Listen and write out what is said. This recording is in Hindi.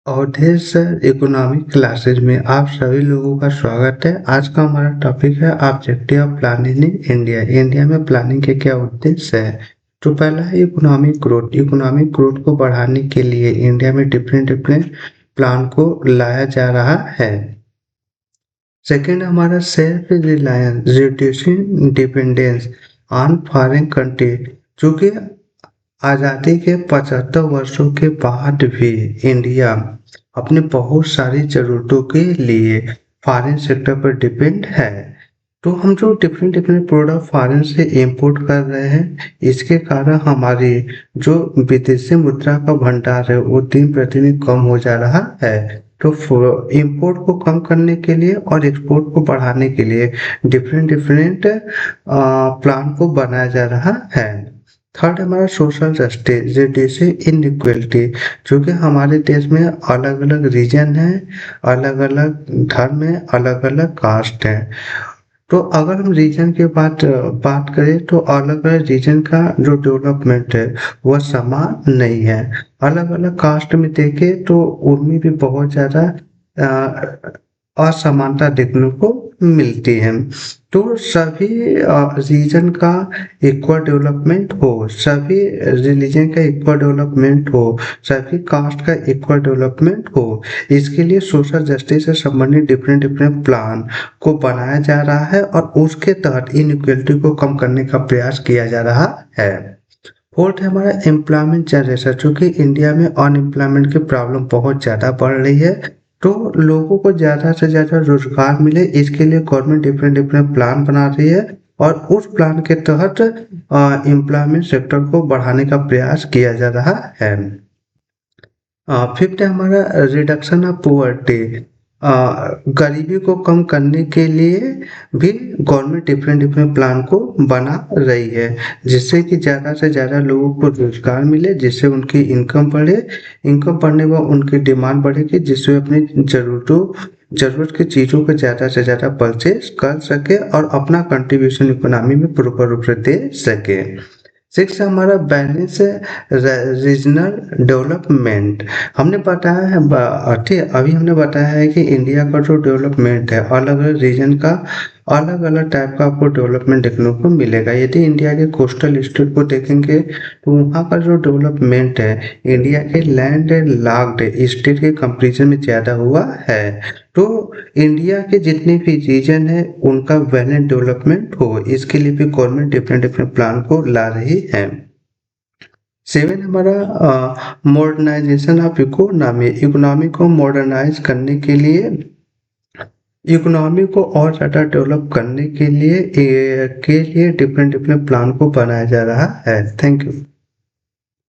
और ढेर सर इकोनॉमिक क्लासेज में आप सभी लोगों का स्वागत है। आज का हमारा टॉपिक है objective of planning in India. India में प्लानिंग के क्या उद्देश्य है। तो पहला है इकोनॉमिक ग्रोथ। इकोनॉमिक ग्रोथ को बढ़ाने के लिए इंडिया में डिफरेंट डिफरेंट प्लान को लाया जा रहा है। सेकेंड हमारा self reliance, reducing dependence on foreign country. चूंकि आज़ादी के 75 वर्षों के बाद भी इंडिया अपने बहुत सारी ज़रूरतों के लिए फॉरेन सेक्टर पर डिपेंड है। तो हम जो डिफरेंट डिफरेंट प्रोडक्ट फॉरेन से इंपोर्ट कर रहे हैं, इसके कारण हमारी जो विदेशी मुद्रा का भंडार है वो दिन प्रतिदिन कम हो जा रहा है। तो इंपोर्ट को कम करने के लिए और एक्सपोर्ट को बढ़ाने के लिए डिफरेंट डिफरेंट प्लान को बनाया जा रहा है। थर्ड हमारा सोशल जस्टिस, रिड्यूसिंग इनइक्वलिटी। क्योंकि हमारे देश में अलग अलग रीजन है, अलग अलग धर्म है, अलग अलग कास्ट है। तो अगर हम रीजन की बात करें तो अलग अलग रीजन का जो डेवलपमेंट है वह समान नहीं है। अलग अलग कास्ट में देखें तो उनमें भी बहुत ज़्यादा असमानता देखने को मिलती है। तो सभी रीजन का इक्वल डेवलपमेंट हो, सभी रिलीजन का इक्वल डेवलपमेंट हो, सभी कास्ट का इक्वल डेवलपमेंट हो, इसके लिए सोशल जस्टिस से संबंधित डिफरेंट डिफरेंट प्लान को बनाया जा रहा है और उसके तहत इनइक्वलिटी को कम करने का प्रयास किया जा रहा है। फोर्थ है हमारा एम्प्लॉयमेंट जनरेशन। चूंकि इंडिया में अनएम्प्लॉयमेंट की प्रॉब्लम बहुत ज़्यादा बढ़ रही है, तो लोगों को ज़्यादा से ज़्यादा रोजगार मिले, इसके लिए गवर्नमेंट डिफरेंट डिफरेंट प्लान बना रही है और उस प्लान के तहत एम्प्लॉयमेंट सेक्टर को बढ़ाने का प्रयास किया जा रहा है। फिफ्थ है हमारा रिडक्शन ऑफ पुअर्टी। गरीबी को कम करने के लिए भी गवर्नमेंट डिफरेंट डिफरेंट प्लान को बना रही है, जिससे कि ज़्यादा से ज़्यादा लोगों को रोजगार मिले, जिससे उनकी इनकम बढ़े। इनकम बढ़ने पर उनकी डिमांड बढ़ेगी, जिससे अपनी ज़रूरत की चीज़ों को ज़्यादा से ज़्यादा परचेज कर सके और अपना कंट्रीब्यूशन इकोनॉमी में प्रॉपर रूप से दे सके। सिक्स हमारा बैलेंस रीजनल डेवलपमेंट। हमने बताया है ठीक, अभी हमने बताया है कि इंडिया का जो डेवलपमेंट है अलग अलग रीजन का अलग अलग टाइप का आपको डेवलपमेंट देखने को मिलेगा। यदि इंडिया के कोस्टल स्टेट को देखेंगे तो वहाँ का जो डेवलपमेंट है इंडिया के लैंड लॉक्ड स्टेट के कंपेरिजन में ज़्यादा हुआ है। तो इंडिया के जितने भी रीजन है उनका वैलेंट डेवलपमेंट हो, इसके लिए भी गवर्नमेंट डिफरेंट डिफरेंट प्लान को ला रही है। सेवन हमारा मॉडर्नाइजेशन ऑफ इकोनॉमी। इकोनॉमी को मॉडर्नाइज करने के लिए, इकोनॉमी को और ज़्यादा डेवलप करने के लिए डिफरेंट डिफरेंट प्लान को बनाया जा रहा है। Thank you.